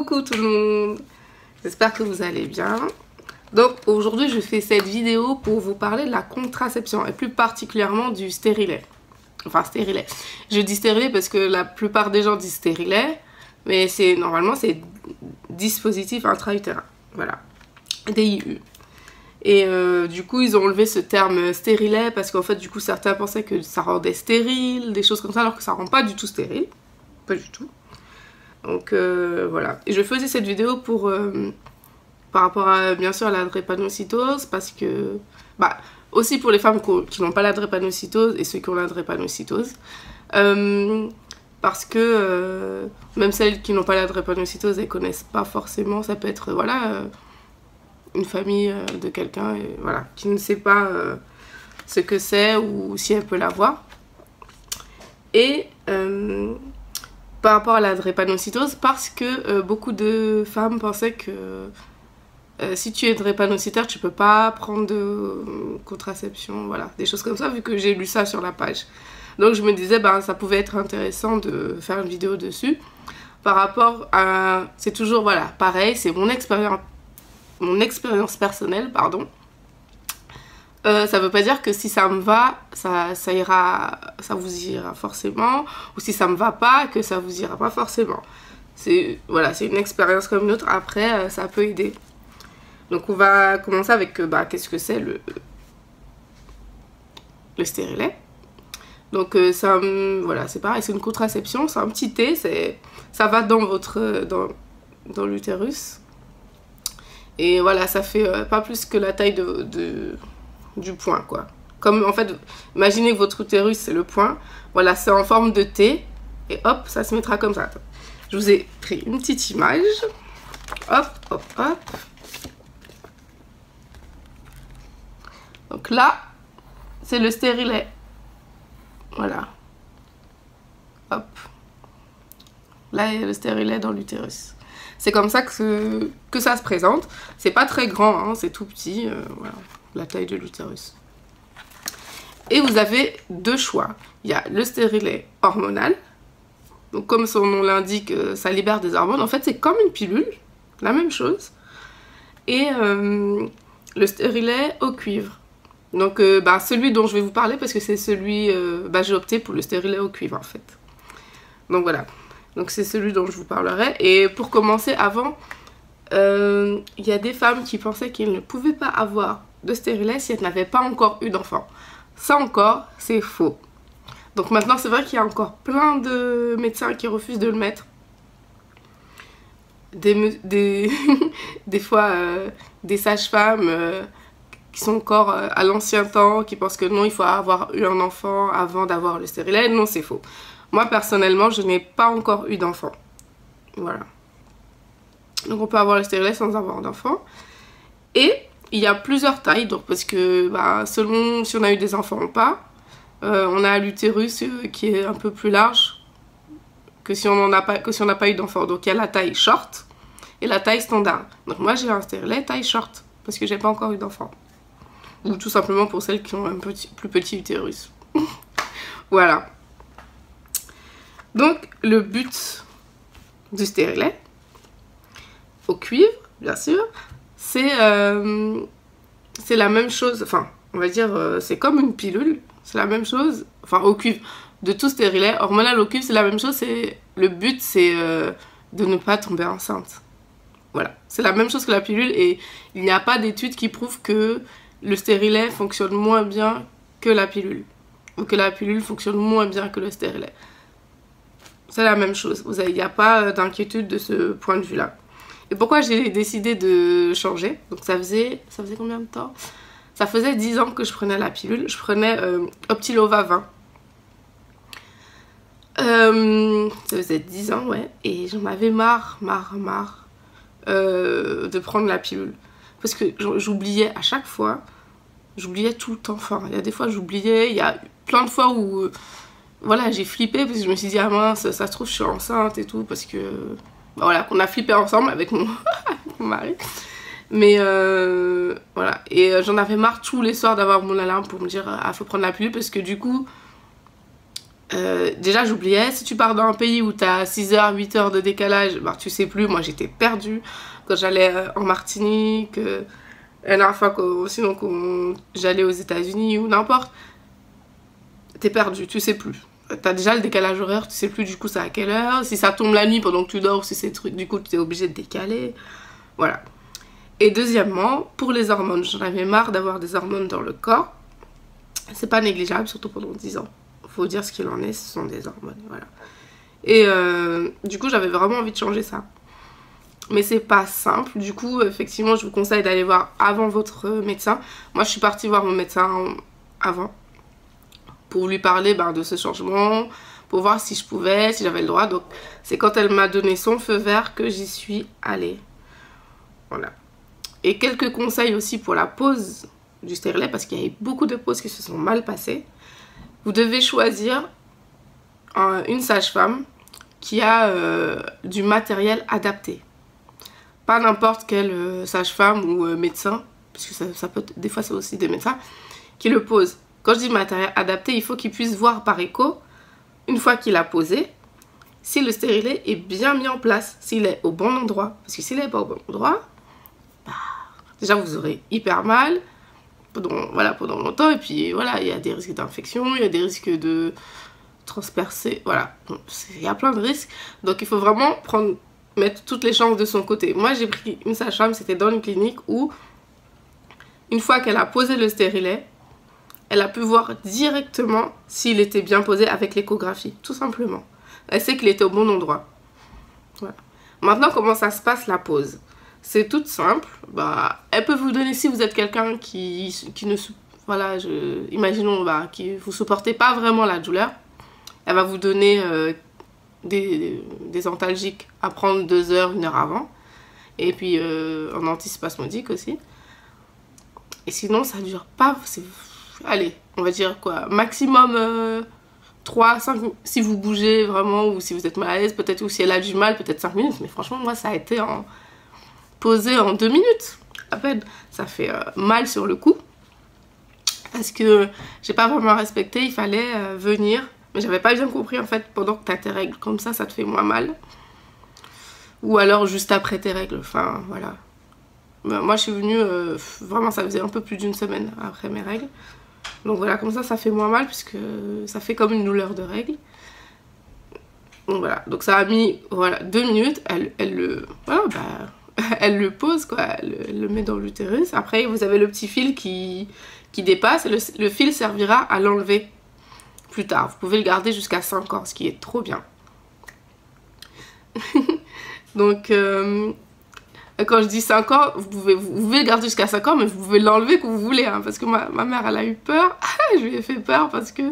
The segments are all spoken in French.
Coucou tout le monde, j'espère que vous allez bien. Donc aujourd'hui je fais cette vidéo pour vous parler de la contraception et plus particulièrement du stérilet. Enfin stérilet, je dis stérilet parce que la plupart des gens disent stérilet, mais normalement c'est dispositif intra-utérin, voilà, DIU. Et du coup ils ont enlevé ce terme stérilet parce qu'en fait du coup certains pensaient que ça rendait stérile, des choses comme ça, alors que ça rend pas du tout stérile, pas du tout. Donc voilà, et je faisais cette vidéo pour par rapport à bien sûr à la drépanocytose, parce que aussi pour les femmes qui n'ont pas la drépanocytose et ceux qui ont la drépanocytose, parce que même celles qui n'ont pas la drépanocytose, elles connaissent pas forcément, ça peut être voilà une famille de quelqu'un voilà, qui ne sait pas ce que c'est ou si elle peut l'avoir. Et par rapport à la drépanocytose, parce que beaucoup de femmes pensaient que si tu es drépanocytaire, tu peux pas prendre de contraception, voilà, des choses comme ça, vu que j'ai lu ça sur la page. Donc je me disais, ça pouvait être intéressant de faire une vidéo dessus. Par rapport à... C'est toujours, voilà, pareil, c'est mon expérience personnelle, pardon. Ça veut pas dire que si ça me va, ça vous ira forcément, ou si ça me va pas, que ça vous ira pas forcément. Voilà, c'est une expérience comme une autre, après ça peut aider. Donc on va commencer avec qu'est-ce que c'est le stérilet. Donc voilà, c'est pareil, c'est une contraception, c'est un petit thé, ça va dans l'utérus. Et voilà, ça fait pas plus que la taille du poing, quoi. Comme en fait, imaginez que votre utérus c'est le poing, voilà, c'est en forme de T, et hop, ça se mettra comme ça. Je vous ai pris une petite image, hop, hop, hop. Donc là, c'est le stérilet, voilà, hop. Là, il y a le stérilet dans l'utérus. C'est comme ça que ça se présente. C'est pas très grand, hein, c'est tout petit, voilà, la taille de l'utérus. Et vous avez deux choix. Il y a le stérilet hormonal. Donc comme son nom l'indique, ça libère des hormones. En fait, c'est comme une pilule, la même chose. Et le stérilet au cuivre. Donc celui dont je vais vous parler, parce que c'est celui... j'ai opté pour le stérilet au cuivre, en fait. Donc voilà. Donc c'est celui dont je vous parlerai. Et pour commencer, avant, il y a des femmes qui pensaient qu'elles ne pouvaient pas avoir de stérilet si elles n'avaient pas encore eu d'enfant. Ça encore, c'est faux. Donc maintenant, c'est vrai qu'il y a encore plein de médecins qui refusent de le mettre. Des fois, des sages-femmes qui sont encore à l'ancien temps, qui pensent que non, il faut avoir eu un enfant avant d'avoir le stérilet. Non, c'est faux. Moi, personnellement, je n'ai pas encore eu d'enfant. Voilà. Donc, on peut avoir le stérilet sans avoir d'enfant. Et il y a plusieurs tailles, donc parce que selon si on a eu des enfants ou pas, on a l'utérus qui est un peu plus large que si on n'a pas eu d'enfant. Donc, il y a la taille short et la taille standard. Donc, moi, j'ai un stérilet taille short parce que j'ai pas encore eu d'enfant. Ou tout simplement pour celles qui ont un plus petit utérus. Voilà. Donc, le but du stérilet, au cuivre, bien sûr, c'est la même chose, enfin, on va dire, c'est comme une pilule, c'est la même chose, enfin, au cuivre, de tout stérilet, hormonal au cuivre, c'est la même chose, le but, c'est de ne pas tomber enceinte. Voilà, c'est la même chose que la pilule, et il n'y a pas d'études qui prouvent que le stérilet fonctionne moins bien que la pilule, ou que la pilule fonctionne moins bien que le stérilet. C'est la même chose, il n'y a pas d'inquiétude de ce point de vue-là. Et pourquoi j'ai décidé de changer? Donc ça faisait combien de temps? Ça faisait 10 ans que je prenais la pilule. Je prenais Optilova 20. Ça faisait 10 ans, ouais. Et j'en avais marre de prendre la pilule. Parce que j'oubliais à chaque fois. J'oubliais tout le temps. Enfin, il y a des fois j'oubliais. Il y a plein de fois où... voilà, j'ai flippé parce que je me suis dit, ah mince, ça se trouve, je suis enceinte et tout. Parce que... voilà, qu'on a flippé ensemble avec mon mari. Mais voilà, et j'en avais marre tous les soirs d'avoir mon alarme pour me dire, ah, faut prendre la pilule, parce que du coup, Déjà j'oubliais, si tu pars dans un pays où tu as 6 heures, 8 heures de décalage, bah, tu sais plus, moi j'étais perdue quand j'allais en Martinique, la dernière fois sinon quand j'allais aux États-Unis ou n'importe, t'es perdu, tu sais plus. T'as déjà le décalage horaire, tu sais plus du coup c'est à quelle heure, si ça tombe la nuit pendant que tu dors, si c'est truc, du coup tu es obligé de décaler, voilà. Et deuxièmement, pour les hormones, j'en avais marre d'avoir des hormones dans le corps, c'est pas négligeable, surtout pendant 10 ans. Faut dire ce qu'il en est, ce sont des hormones, voilà. Et du coup, j'avais vraiment envie de changer ça. Mais c'est pas simple, du coup, effectivement, je vous conseille d'aller voir avant votre médecin. Moi, je suis partie voir mon médecin avant, pour lui parler de ce changement, pour voir si je pouvais, si j'avais le droit. Donc, c'est quand elle m'a donné son feu vert que j'y suis allée. Voilà. Et quelques conseils aussi pour la pose du stérilet, parce qu'il y a eu beaucoup de poses qui se sont mal passées. Vous devez choisir une sage-femme qui a du matériel adapté. Pas n'importe quelle sage-femme ou médecin, parce que ça peut, des fois c'est aussi des médecins, qui le posent. Quand je dis matériel adapté, il faut qu'il puisse voir par écho, une fois qu'il a posé, si le stérilet est bien mis en place, s'il est au bon endroit. Parce que s'il n'est pas au bon endroit, déjà vous aurez hyper mal, pendant longtemps, et puis voilà, il y a des risques d'infection, il y a des risques de transpercer, voilà, il y a plein de risques, donc il faut vraiment mettre toutes les chances de son côté. Moi j'ai pris une sage-femme, c'était dans une clinique où, une fois qu'elle a posé le stérilet, elle a pu voir directement s'il était bien posé avec l'échographie, tout simplement. Elle sait qu'il était au bon endroit. Voilà. Maintenant, comment ça se passe la pose? C'est tout simple. Elle peut vous donner, si vous êtes quelqu'un qui ne... Voilà, imaginons qui vous supportez pas vraiment la douleur. Elle va vous donner des antalgiques à prendre 2 heures, 1 heure avant. Et puis en antispasmodique aussi. Et sinon, ça dure pas... Allez, on va dire quoi, maximum 3, 5 minutes. Si vous bougez vraiment ou si vous êtes mal à l'aise, peut-être, ou si elle a du mal, peut-être 5 minutes. Mais franchement, moi, ça a été posé en 2 minutes à peine. Ça fait mal sur le coup. Parce que j'ai pas vraiment respecté, il fallait venir. Mais j'avais pas bien compris en fait pendant que t'as tes règles. Comme ça te fait moins mal. Ou alors juste après tes règles, enfin voilà. Moi je suis venue, vraiment ça faisait un peu plus d'1 semaine après mes règles. Donc voilà, comme ça fait moins mal puisque ça fait comme une douleur de règles. Donc voilà, donc ça a mis 2 minutes, elle le pose quoi, elle le met dans l'utérus. Après vous avez le petit fil qui dépasse, le fil servira à l'enlever plus tard. Vous pouvez le garder jusqu'à 5 ans, ce qui est trop bien. Donc quand je dis 5 ans, vous pouvez le garder jusqu'à 5 ans, mais vous pouvez l'enlever quand vous voulez, hein, parce que ma mère, elle a eu peur. Je lui ai fait peur parce que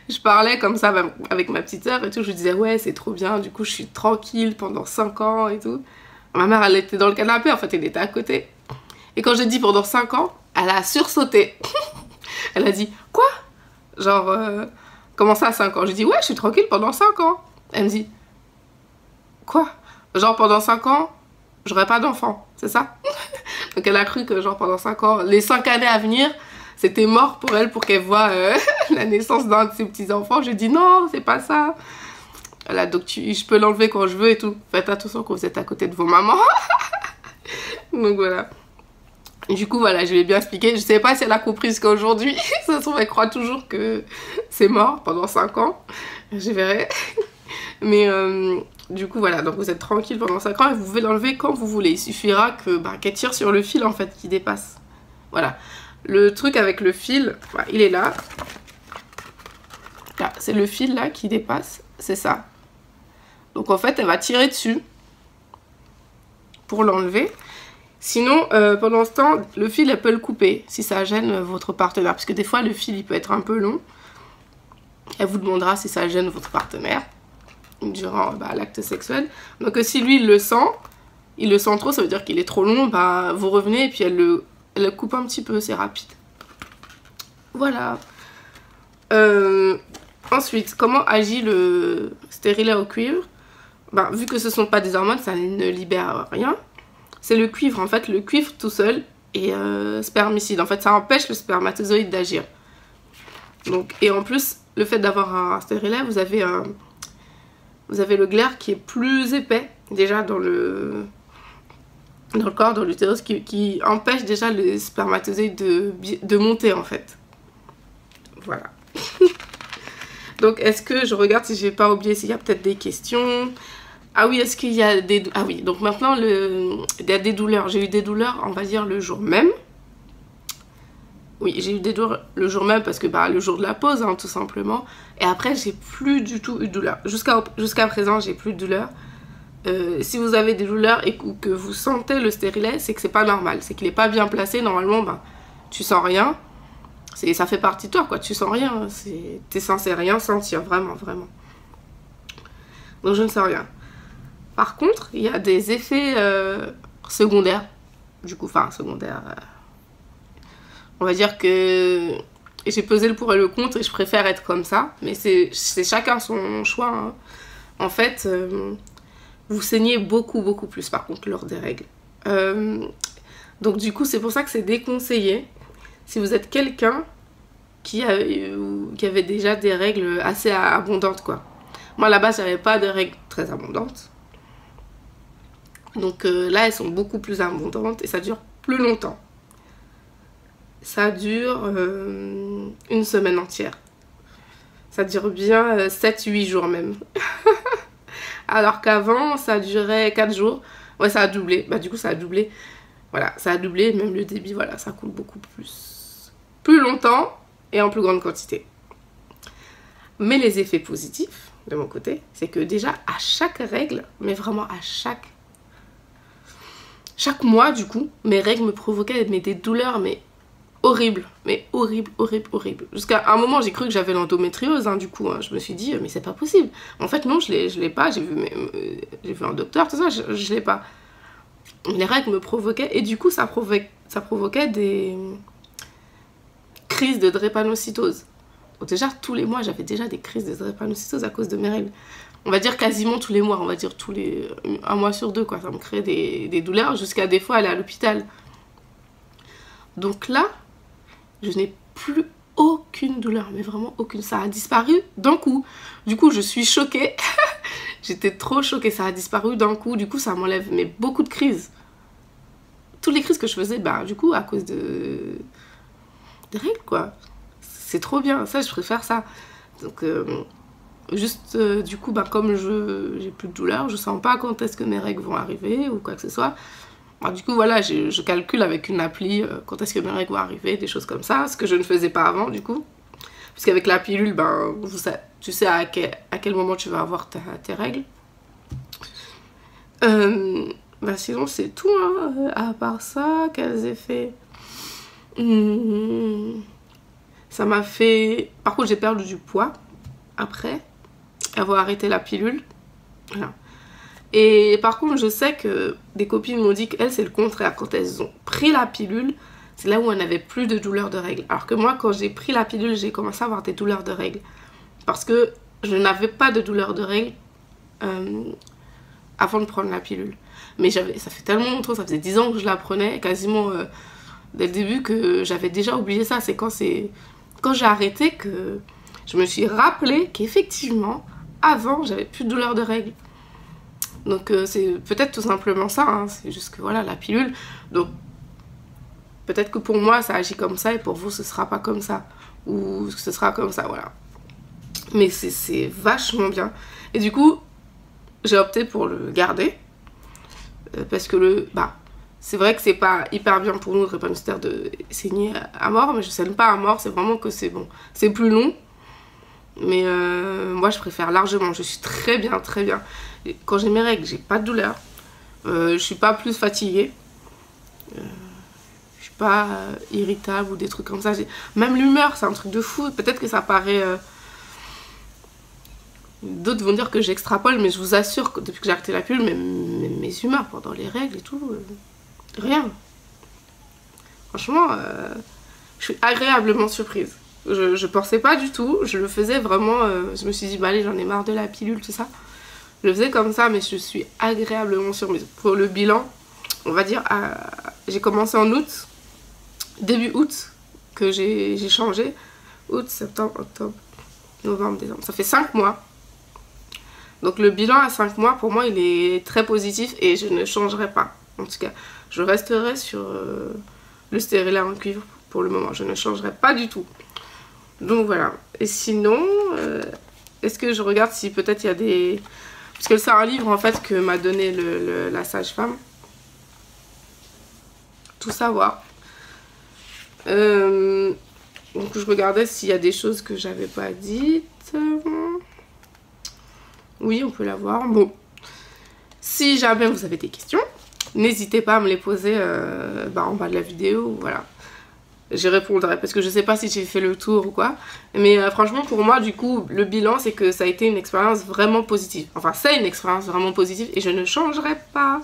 je parlais comme ça avec ma petite sœur et tout. Je lui disais, ouais, c'est trop bien, du coup, je suis tranquille pendant 5 ans et tout. Ma mère, elle était dans le canapé, en fait, elle était à côté. Et quand j'ai dit pendant 5 ans, elle a sursauté. Elle a dit, quoi? Genre, comment ça, 5 ans? J'ai dit, ouais, je suis tranquille pendant 5 ans. Elle me dit, quoi? Genre, pendant 5 ans, j'aurais pas d'enfant, c'est ça? Donc elle a cru que genre pendant 5 ans, les 5 années à venir, c'était mort pour elle pour qu'elle voit la naissance d'un de ses petits-enfants. J'ai dit non, c'est pas ça. Voilà, donc je peux l'enlever quand je veux et tout. Faites attention quand vous êtes à côté de vos mamans. Donc voilà. Du coup voilà, je lui ai bien expliqué. Je sais pas si elle a compris jusqu'à aujourd'hui. Ça se trouve, elle croit toujours que c'est mort pendant 5 ans. Je verrai. Mais du coup voilà, donc vous êtes tranquille pendant 5 ans et vous pouvez l'enlever quand vous voulez. Il suffira qu'elle tire sur le fil en fait qui dépasse. Voilà. Le truc avec le fil, il est là. Là, c'est le fil là qui dépasse, c'est ça. Donc en fait elle va tirer dessus pour l'enlever. Sinon pendant ce temps, le fil elle peut le couper si ça gêne votre partenaire. Parce que des fois le fil il peut être un peu long. Elle vous demandera si ça gêne votre partenaire durant l'acte sexuel. Donc si lui il le sent trop, ça veut dire qu'il est trop long, vous revenez et puis elle le coupe un petit peu, c'est rapide. Voilà. Ensuite, comment agit le stérilet au cuivre? Vu que ce sont pas des hormones, ça ne libère rien. C'est le cuivre, en fait, le cuivre tout seul est spermicide. En fait, ça empêche le spermatozoïde d'agir. Donc, et en plus, le fait d'avoir un stérilet, vous avez le glaire qui est plus épais déjà dans le corps, dans l'utérus, qui empêche déjà les spermatozoïdes de monter en fait. Voilà. Donc est-ce que je regarde si j'ai pas oublié, s'il y a peut-être des questions. Ah oui, est-ce qu'il y a des... Ah oui, donc maintenant il y a des douleurs. J'ai eu des douleurs, on va dire, le jour même. Oui, j'ai eu des douleurs le jour même parce que le jour de la pause, hein, tout simplement. Et après, j'ai plus du tout eu de douleur. Jusqu'à présent, j'ai plus de douleur. Si vous avez des douleurs et que vous sentez le stérilet, c'est que c'est pas normal. C'est qu'il est pas bien placé. Normalement, tu sens rien. Ça fait partie de toi, quoi. Tu sens rien. T'es censé rien sentir, vraiment, vraiment. Donc, je ne sens rien. Par contre, il y a des effets secondaires. Du coup, secondaires... On va dire que j'ai pesé le pour et le contre et je préfère être comme ça. Mais c'est chacun son choix. Hein. En fait, vous saignez beaucoup, beaucoup plus par contre lors des règles. Donc du coup, c'est pour ça que c'est déconseillé. Si vous êtes quelqu'un qui avait déjà des règles assez abondantes, quoi. Moi, à la base, j'avais pas de règles très abondantes. Donc là, elles sont beaucoup plus abondantes et ça dure plus longtemps. Ça dure une semaine entière. Ça dure bien 7-8 jours même. Alors qu'avant, ça durait 4 jours. Ouais, ça a doublé. Du coup, ça a doublé. Voilà, ça a doublé. Même le débit, voilà, ça coule beaucoup plus. Plus longtemps et en plus grande quantité. Mais les effets positifs, de mon côté, c'est que déjà, à chaque règle, mais vraiment à chaque mois, du coup, mes règles me provoquaient des douleurs, mais horrible, mais horrible, horrible, horrible. Jusqu'à un moment, j'ai cru que j'avais l'endométriose, hein, du coup, hein, je me suis dit, mais c'est pas possible. En fait, non, je l'ai pas, j'ai vu un docteur, tout ça, je l'ai pas. Les règles me provoquaient, et du coup, ça provoquait des crises de drépanocytose. Donc déjà, tous les mois, j'avais déjà des crises de drépanocytose à cause de mes règles. On va dire quasiment tous les mois, on va dire un mois sur 2, quoi. Ça me créait des douleurs, jusqu'à des fois aller à l'hôpital. Donc là, je n'ai plus aucune douleur, mais vraiment aucune. Ça a disparu d'un coup. Du coup, je suis choquée. J'étais trop choquée, ça a disparu d'un coup. Du coup, ça m'enlève beaucoup de crises. Toutes les crises que je faisais, du coup, à cause des règles, quoi. C'est trop bien, ça, je préfère ça. Donc, du coup, comme j'ai plus de douleur, je sens pas quand est-ce que mes règles vont arriver ou quoi que ce soit. Du coup, voilà, je calcule avec une appli quand est-ce que mes règles vont arriver, des choses comme ça, ce que je ne faisais pas avant, du coup. Parce qu'avec la pilule, tu sais à quel moment tu vas avoir tes règles. Sinon, c'est tout, hein. À part ça, quels effets Ça m'a fait... Par contre, j'ai perdu du poids après avoir arrêté la pilule. Voilà. Et par contre, je sais que des copines m'ont dit qu'elles, c'est le contraire. Quand elles ont pris la pilule, c'est là où elles n'avaient plus de douleurs de règles. Alors que moi, quand j'ai pris la pilule, j'ai commencé à avoir des douleurs de règles. Parce que je n'avais pas de douleurs de règles avant de prendre la pilule. Mais ça fait tellement longtemps, ça faisait 10 ans que je la prenais, quasiment dès le début, que j'avais déjà oublié ça. C'est quand j'ai arrêté que je me suis rappelé qu'effectivement, avant, j'avais plus de douleurs de règles. Donc c'est peut-être tout simplement ça, hein. C'est juste que voilà, la pilule, donc peut-être que pour moi ça agit comme ça et pour vous ce sera pas comme ça, ou ce sera comme ça, voilà. Mais c'est vachement bien. Et du coup, j'ai opté pour le garder, parce que c'est vrai que c'est pas hyper bien pour nous, le drépanocytaire, de saigner à mort, mais je saigne pas à mort, c'est vraiment que c'est bon. C'est plus long, mais moi je préfère largement, je suis très bien, très bien. Quand j'ai mes règles, j'ai pas de douleur. Je suis pas plus fatiguée. Je suis pas irritable ou des trucs comme ça. Même l'humeur, c'est un truc de fou. Peut-être que ça paraît... D'autres vont dire que j'extrapole, mais je vous assure que depuis que j'ai arrêté la pilule, mes humeurs pendant les règles et tout, rien. Franchement, je suis agréablement surprise. Je pensais pas du tout. Je le faisais vraiment... je me suis dit, allez, j'en ai marre de la pilule, tout ça. Je le faisais comme ça, mais je suis agréablement surprise. Pour le bilan, on va dire, j'ai commencé en août, début août, que j'ai changé. Août, septembre, octobre, novembre, décembre. Ça fait 5 mois. Donc le bilan à 5 mois, pour moi, il est très positif et je ne changerai pas. En tout cas, je resterai sur le stérilet en cuivre pour le moment. Je ne changerai pas du tout. Donc voilà. Et sinon, est-ce que je regarde si peut-être il y a des... Parce que c'est un livre en fait que m'a donné la sage-femme. Tout savoir. Donc je regardais s'il y a des choses que j'avais pas dites. Oui, on peut la voir. Bon, si jamais vous avez des questions, n'hésitez pas à me les poser en bas de la vidéo. Voilà, j'y répondrai parce que je sais pas si j'ai fait le tour ou quoi. Mais franchement, pour moi, du coup, le bilan, c'est que ça a été une expérience vraiment positive. Enfin, c'est une expérience vraiment positive et je ne changerai pas.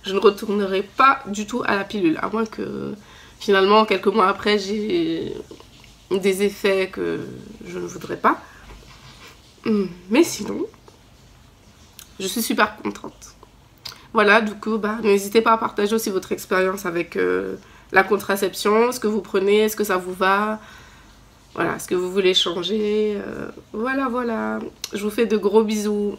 Je ne retournerai pas du tout à la pilule, à moins que finalement, quelques mois après, j'ai des effets que je ne voudrais pas. Mais sinon, je suis super contente. Voilà, du coup, n'hésitez pas à partager aussi votre expérience avec la contraception, ce que vous prenez, est-ce que ça vous va, voilà, est-ce que vous voulez changer, voilà, je vous fais de gros bisous.